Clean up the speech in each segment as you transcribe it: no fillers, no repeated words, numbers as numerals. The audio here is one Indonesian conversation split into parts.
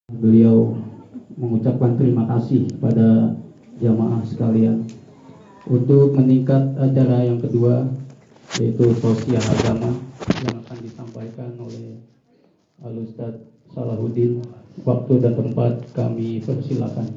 Beliau mengucapkan terima kasih kepada jamaah sekalian untuk meningkat acara yang kedua, yaitu sosial agama yang akan disampaikan oleh Al-Ustadz Salahuddin. Waktu dan tempat kami persilakan.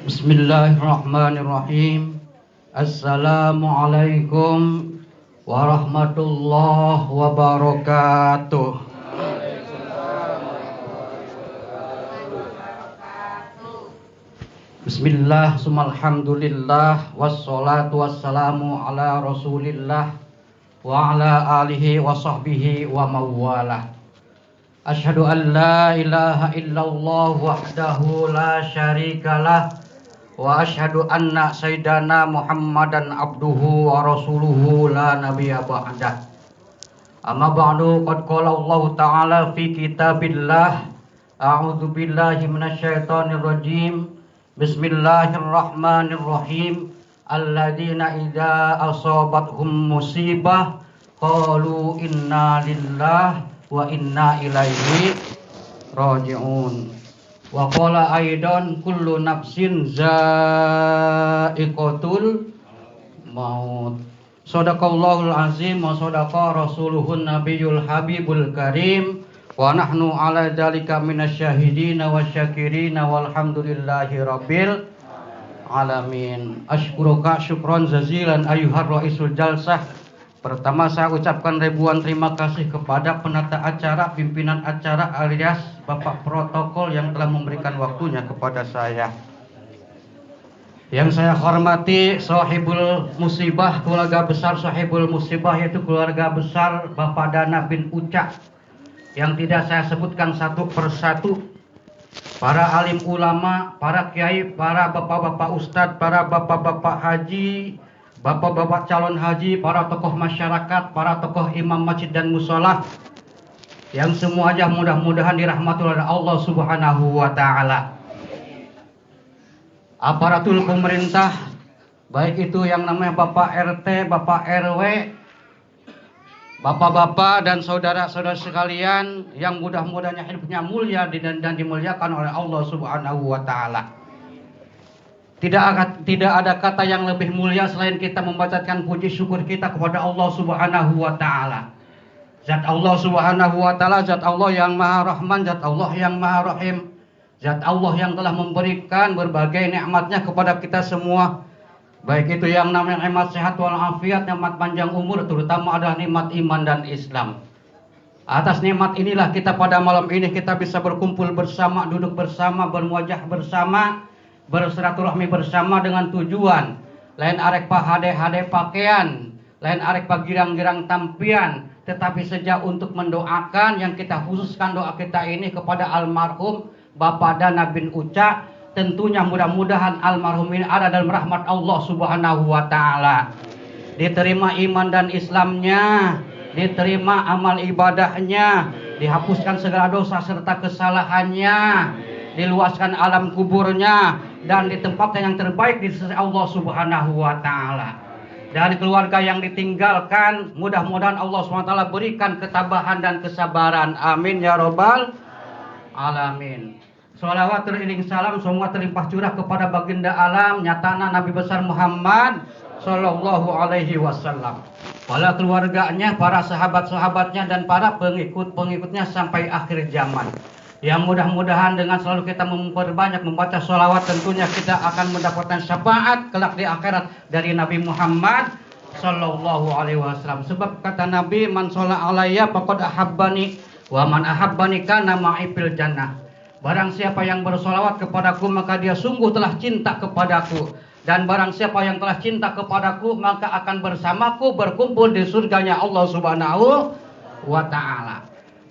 Bismillahirrahmanirrahim. Assalamualaikum warahmatullahi wabarakatuh. Bismillah, summalhamdulillah, wassalatu wassalamu ala rasulillah wa ala alihi wa sahbihi wa mawalah. Asyhadu an la ilaha illallah wahdahu la syarikalah wa asyhadu anna sayyidana Muhammadan abduhu wa rasuluhu la nabiyya ba'dah. Amma ba'du, qad qala Allah ta'ala fi kitabillah, a'udzu billahi minasyaitonir rajim. Bismillahirrahmanirrahim. Alladzina idza asabathum musibah qalu inna lillahi wa inna ilaihi raji'un. Wa qala aidan kullu nafsin za'iqatul maut. Shadaqallahul azim wa shadaqa rasuluhun nabiyul habibul karim. Wa nahnu ala dzalika minasyahidina wasyakirina walhamdulillahi rabbil alamin. Asykuruka syukron jazilan ayyuhar raisul jalsah. Pertama saya ucapkan ribuan terima kasih kepada penata acara, pimpinan acara alias Bapak Protokol yang telah memberikan waktunya kepada saya. Yang saya hormati sahibul musibah, keluarga besar sahibul musibah, yaitu keluarga besar Bapak Dana bin Uca, yang tidak saya sebutkan satu persatu. Para alim ulama, para kiai, para bapak-bapak ustadz, para bapak-bapak haji, bapak-bapak calon haji, para tokoh masyarakat, para tokoh imam masjid dan musola, yang semuanya mudah-mudahan dirahmati oleh Allah Subhanahu wa ta'ala. Aparatur pemerintah, baik itu yang namanya Bapak RT, Bapak RW, bapak-bapak dan saudara-saudara sekalian yang mudah-mudahan hidupnya mulia dan dimuliakan oleh Allah Subhanahu wa ta'ala. Tidak ada kata yang lebih mulia selain kita membacakan puji syukur kita kepada Allah Subhanahu wa ta'ala. Zat Allah Subhanahu wa ta'ala, zat Allah yang Maha Rahman, zat Allah yang Maha Rahim, zat Allah yang telah memberikan berbagai nikmatnya kepada kita semua. Baik itu yang namanya nikmat sehat walafiat, nikmat panjang umur, terutama adalah nikmat iman dan Islam. Atas nikmat inilah kita pada malam ini kita bisa berkumpul bersama, duduk bersama, bermuajah bersama, bersilaturahmi bersama dengan tujuan lain arek pa hade-hade pakaian, lain arek pa girang-girang tampian, tetapi sejak untuk mendoakan yang kita khususkan doa kita ini kepada almarhum Bapak Dana bin Uca. Tentunya mudah-mudahan almarhum ini ada dalam rahmat Allah Subhanahu wa ta'ala, diterima iman dan Islamnya, diterima amal ibadahnya, dihapuskan segala dosa serta kesalahannya, diluaskan alam kuburnya, dan ditempatkan yang terbaik di sisi Allah Subhanahu wa ta'ala. Dari keluarga yang ditinggalkan, mudah-mudahan Allah Subhanahu wa ta'ala berikan ketabahan dan kesabaran. Amin ya robbal alamin. Sholawat teriring salam semua terlimpah curah kepada baginda alam nyatana Nabi besar Muhammad sallallahu alaihi wasallam, para keluarganya, para sahabat-sahabatnya, dan para pengikut-pengikutnya sampai akhir zaman. Yang mudah-mudahan dengan selalu kita memperbanyak membaca sholawat, tentunya kita akan mendapatkan syafaat kelak di akhirat dari Nabi Muhammad sallallahu alaihi wasallam. Sebab kata Nabi, man sholla alayya faqad ahabbani wa man ahabbani kana ma'i fil jannah. Barang siapa yang bersolawat kepadaku maka dia sungguh telah cinta kepadaku, dan barang siapa yang telah cinta kepadaku maka akan bersamaku berkumpul di surganya Allah Subhanahu wa ta'ala.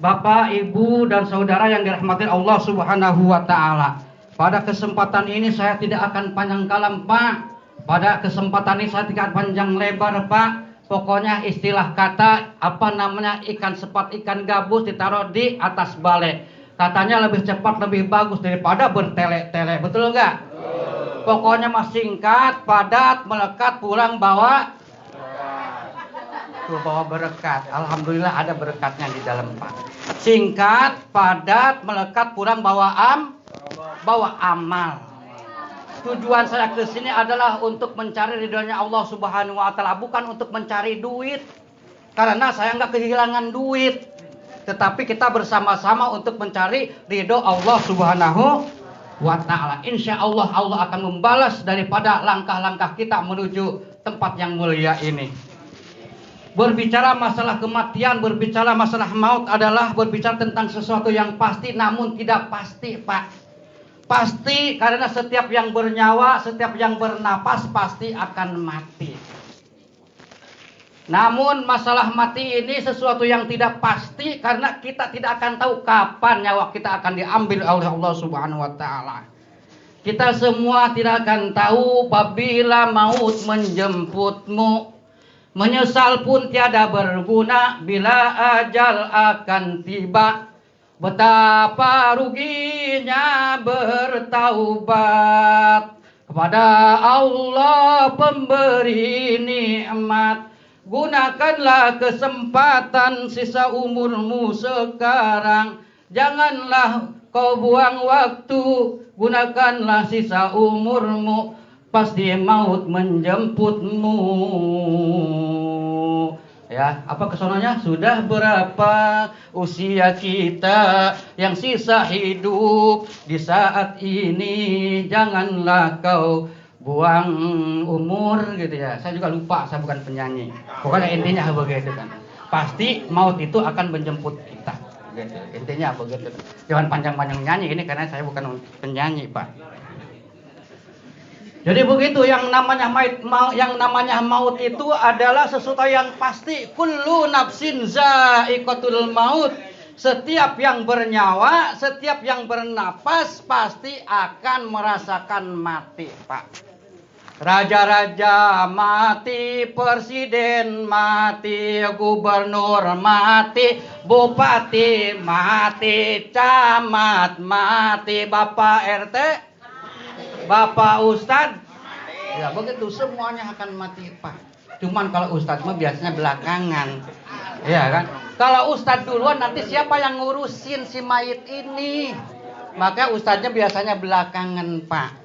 Bapak, Ibu, dan saudara yang dirahmati Allah Subhanahu wa Ta'ala. Pada kesempatan ini saya tidak akan panjang kalam, Pak. Pada kesempatan ini saya tidak panjang lebar, Pak. Pokoknya istilah kata ikan sepat, ikan gabus ditaruh di atas balai. Katanya lebih cepat, lebih bagus daripada bertele-tele. Betul nggak? Pokoknya mas singkat, padat, melekat, pulang bawa. Tuh bawa berkat. Alhamdulillah ada berkatnya di dalam, Pak. Singkat, padat, melekat, pulang bawa amal. Tujuan saya ke sini adalah untuk mencari ridhonya Allah Subhanahu wa Ta'ala, bukan untuk mencari duit. Karena saya nggak kehilangan duit. Tetapi kita bersama-sama untuk mencari ridho Allah Subhanahu wa Ta'ala. Insya Allah Allah akan membalas daripada langkah-langkah kita menuju tempat yang mulia ini. Berbicara masalah kematian, berbicara masalah maut adalah berbicara tentang sesuatu yang pasti namun tidak pasti, Pak. Pasti karena setiap yang bernyawa, setiap yang bernapas pasti akan mati. Namun masalah mati ini sesuatu yang tidak pasti karena kita tidak akan tahu kapan nyawa kita akan diambil oleh Allah Subhanahu wa Ta'ala. Kita semua tidak akan tahu apabila maut menjemputmu. Menyesal pun tiada berguna bila ajal akan tiba. Betapa ruginya bertaubat kepada Allah pemberi nikmat. Gunakanlah kesempatan sisa umurmu sekarang. Janganlah kau buang waktu. Gunakanlah sisa umurmu. Pasti maut menjemputmu. Ya, apa kesononya? Sudah berapa usia kita yang sisa hidup di saat ini? Janganlah kau buang umur gitu ya. Saya juga lupa, saya bukan penyanyi. Pokoknya intinya begitu kan. Pasti maut itu akan menjemput kita. Gitu. Intinya begitu. Jangan panjang-panjang nyanyi ini karena saya bukan penyanyi, Pak. Jadi begitu yang namanya maut itu adalah sesuatu yang pasti. Kullu nafsin za'iqatul maut. Setiap yang bernyawa, setiap yang bernapas pasti akan merasakan mati, Pak. Raja-raja mati, presiden mati, gubernur mati, bupati mati, camat mati, Bapak RT, Bapak Ustadz, ya begitu semuanya akan mati, Pak. Cuman kalau Ustadz mah biasanya belakangan, ya kan? Kalau Ustadz duluan nanti siapa yang ngurusin si mayit ini? Maka Ustadznya biasanya belakangan, Pak.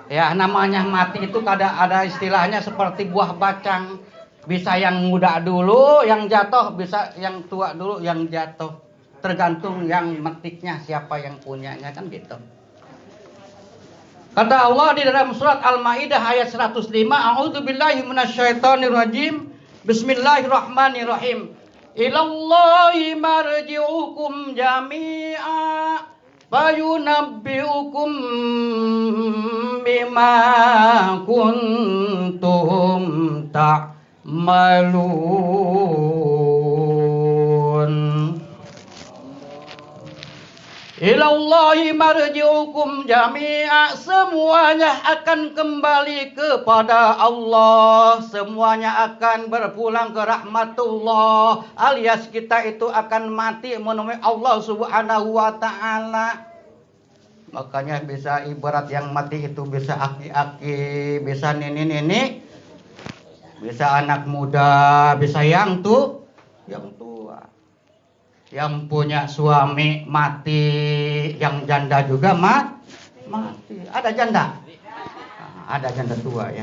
Ya namanya mati itu ada istilahnya seperti buah bacang. Bisa yang muda dulu yang jatuh, bisa yang tua dulu yang jatuh. Tergantung yang metiknya siapa yang punyanya kan gitu. Kata Allah di dalam surat Al-Maidah ayat 105, A'udzubillahi minasyaitonirrajim. Bismillahirrahmanirrahim. Ilallahi marji'ukum jami'a fayunabbi'ukum bima kuntum ta'malun. Ilallahi marji'ukum jami'a. Semuanya akan kembali kepada Allah. Semuanya akan berpulang ke rahmatullah. Alias kita itu akan mati menemui Allah Subhanahu wa Ta'ala. Makanya bisa ibarat yang mati itu bisa aki-aki, bisa nini-nini, bisa anak muda, bisa yang tua. Yang punya suami mati, yang janda juga mati. Ada janda? Ada janda tua ya.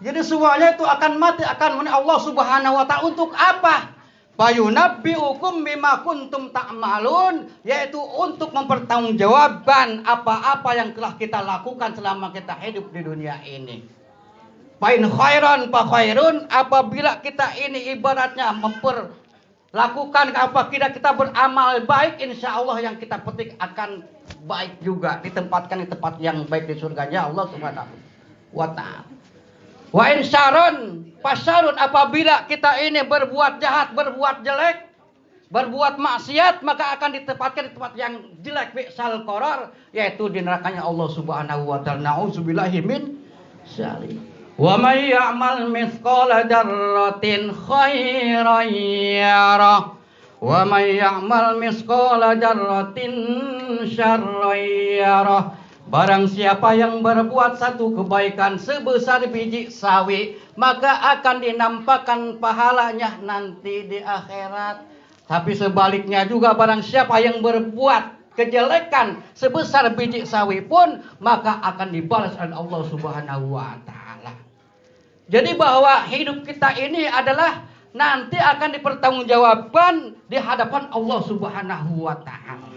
Jadi semuanya itu akan mati, akan menemui Allah Subhanahu wa Ta'ala. Untuk apa? Fayunabbi'ukum bima kuntum ta'malun, yaitu untuk mempertanggungjawabkan apa-apa yang telah kita lakukan selama kita hidup di dunia ini. Fain khairan fa khairun, apabila kita ini ibaratnya lakukan apa kita beramal baik, insya Allah yang kita petik akan baik juga, ditempatkan di tempat yang baik di surganya Allah Subhanahu wa Ta'ala. Wa in syarun fasyarun, apabila kita ini berbuat jahat, berbuat jelek, berbuat maksiat maka akan ditempatkan di tempat yang jelek, bi'sal qarar, yaitu di nerakanya Allah Subhanahu wa taala. Nauzubillahi min dzalik. Wa may ya'mal mithqala dzarratin khairan yarah wa may ya'mal mithqala dzarratin syarran yarah. Barang siapa yang berbuat satu kebaikan sebesar biji sawi, maka akan dinampakkan pahalanya nanti di akhirat. Tapi sebaliknya juga barang siapa yang berbuat kejelekan sebesar biji sawi pun, maka akan dibalas oleh Allah Subhanahu wa taala. Jadi bahwa hidup kita ini adalah nanti akan dipertanggungjawabkan di hadapan Allah Subhanahu wa taala.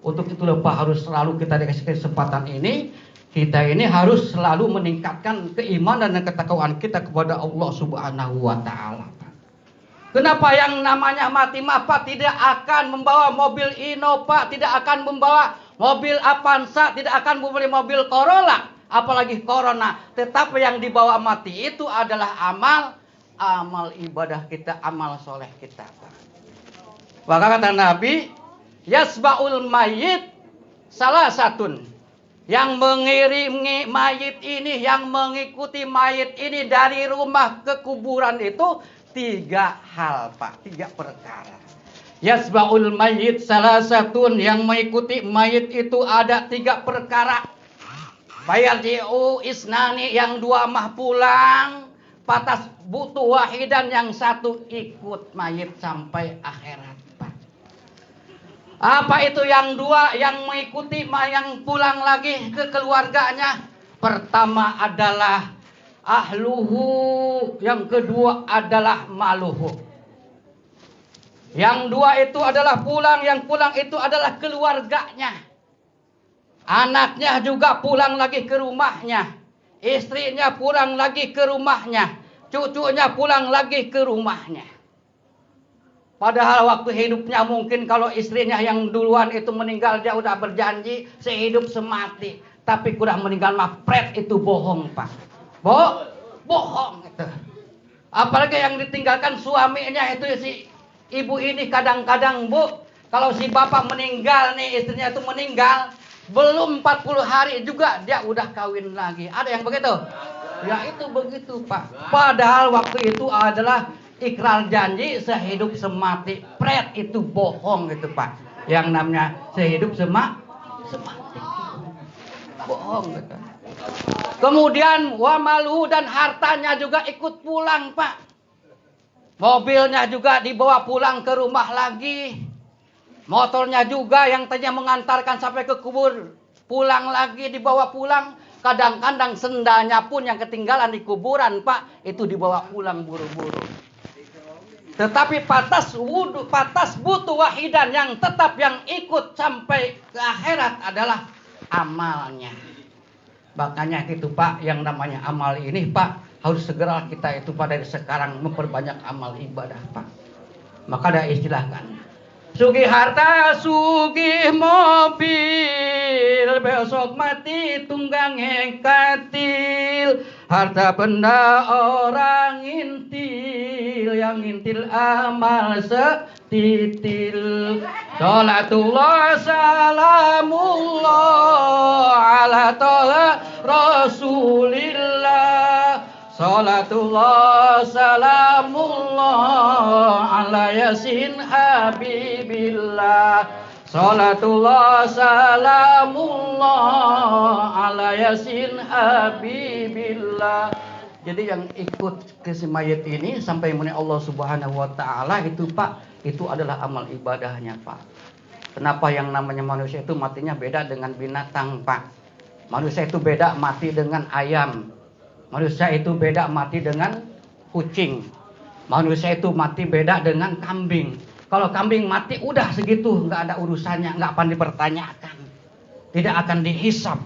Untuk itulah Pak, harus selalu kita dikasih kesempatan ini, kita ini harus selalu meningkatkan keimanan dan ketakwaan kita kepada Allah Subhanahu wa taala. Kenapa yang namanya mati Pak tidak akan membawa mobil Innova, tidak akan membawa mobil Avanza, tidak akan membawa mobil Corolla, apalagi Corona. Tetapi yang dibawa mati itu adalah amal ibadah kita, amal soleh kita. Maka kata Nabi, yasba'ul mayit salah satun, yang mengiringi mayit ini, yang mengikuti mayit ini dari rumah ke kuburan itu 3 hal Pak, 3 perkara. Yasba'ul mayit salah satun, yang mengikuti mayit itu ada 3 perkara. Bayarji'u isnani, yang 2 mah pulang, patas butuh wahidan, yang 1 ikut mayit sampai akhirat. Apa itu yang 2? Yang mengikuti, yang pulang lagi ke keluarganya. Pertama adalah ahluhu, yang kedua adalah maluhu. Yang 2 itu adalah pulang, yang pulang itu adalah keluarganya. Anaknya juga pulang lagi ke rumahnya. Istrinya pulang lagi ke rumahnya. Cucunya pulang lagi ke rumahnya. Padahal waktu hidupnya mungkin kalau istrinya yang duluan itu meninggal, dia udah berjanji sehidup semati. Tapi udah meninggal mah pret, itu bohong Pak. Bohong itu. Apalagi yang ditinggalkan suaminya itu si ibu ini kadang-kadang Bu, kalau si bapak meninggal nih, istrinya itu meninggal, belum 40 hari juga dia udah kawin lagi. Ada yang begitu? Ya itu begitu Pak. Padahal waktu itu adalah ikrar janji sehidup semati. Pret, itu bohong itu Pak. Yang namanya sehidup semati. Bohong gitu. Kemudian wamalu, dan hartanya juga ikut pulang Pak. Mobilnya juga dibawa pulang ke rumah lagi. Motornya juga yang tadinya mengantarkan sampai ke kubur, pulang lagi, dibawa pulang. Kadang-kadang sendalnya pun yang ketinggalan di kuburan Pak, itu dibawa pulang buru-buru. Tetapi patas butuh wahidan, yang tetap yang ikut sampai ke akhirat adalah amalnya. Makanya itu Pak, yang namanya amal ini Pak, harus segera kita itu pada sekarang memperbanyak amal ibadah Pak. Maka ada istilah kan, sugih harta, sugih mobil, besok mati tunggange katil. Harta benda orang ngintil, yang ngintil amal setitil. Salatullah salamullah ala toha Rasulillah. Salatullah salamullah ala yasin habibillah. Salatullah salamullah ala yasin habibillah. Jadi yang ikut ke si mayit ini sampai menemui Allah Subhanahu wa taala itu Pak, itu adalah amal ibadahnya Pak. Kenapa yang namanya manusia itu matinya beda dengan binatang Pak? Manusia itu beda mati dengan ayam. Manusia itu beda mati dengan kucing. Manusia itu mati beda dengan kambing. Kalau kambing mati udah segitu, nggak ada urusannya, nggak akan dipertanyakan, tidak akan dihisab,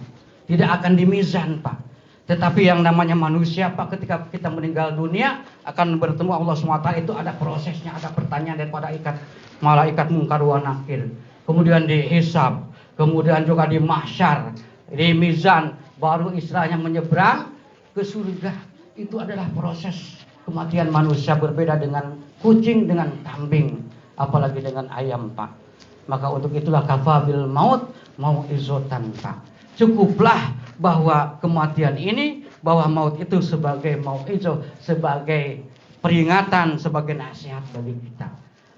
tidak akan dimizan Pak. Tetapi yang namanya manusia Pak, ketika kita meninggal dunia akan bertemu Allah SWT, itu ada prosesnya, ada pertanyaan daripada malaikat mungkar wa nakir. Kemudian dihisab, kemudian juga di mahsyar, di mizan, baru istilahnya menyeberang ke surga. Itu adalah proses kematian manusia, berbeda dengan kucing, dengan kambing. apalagi dengan ayam, Pak. Maka untuk itulah kafabil maut mau'izotan, Pak. Cukuplah bahwa kematian ini, bahwa maut itu sebagai mau'izoh, sebagai peringatan, sebagai nasihat bagi kita.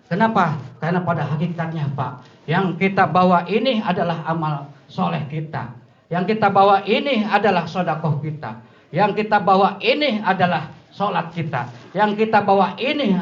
Kenapa? Karena pada hakikatnya, Pak, yang kita bawa ini adalah amal soleh kita. Yang kita bawa ini adalah sodakoh kita. Yang kita bawa ini adalah sholat kita. Yang kita bawa ini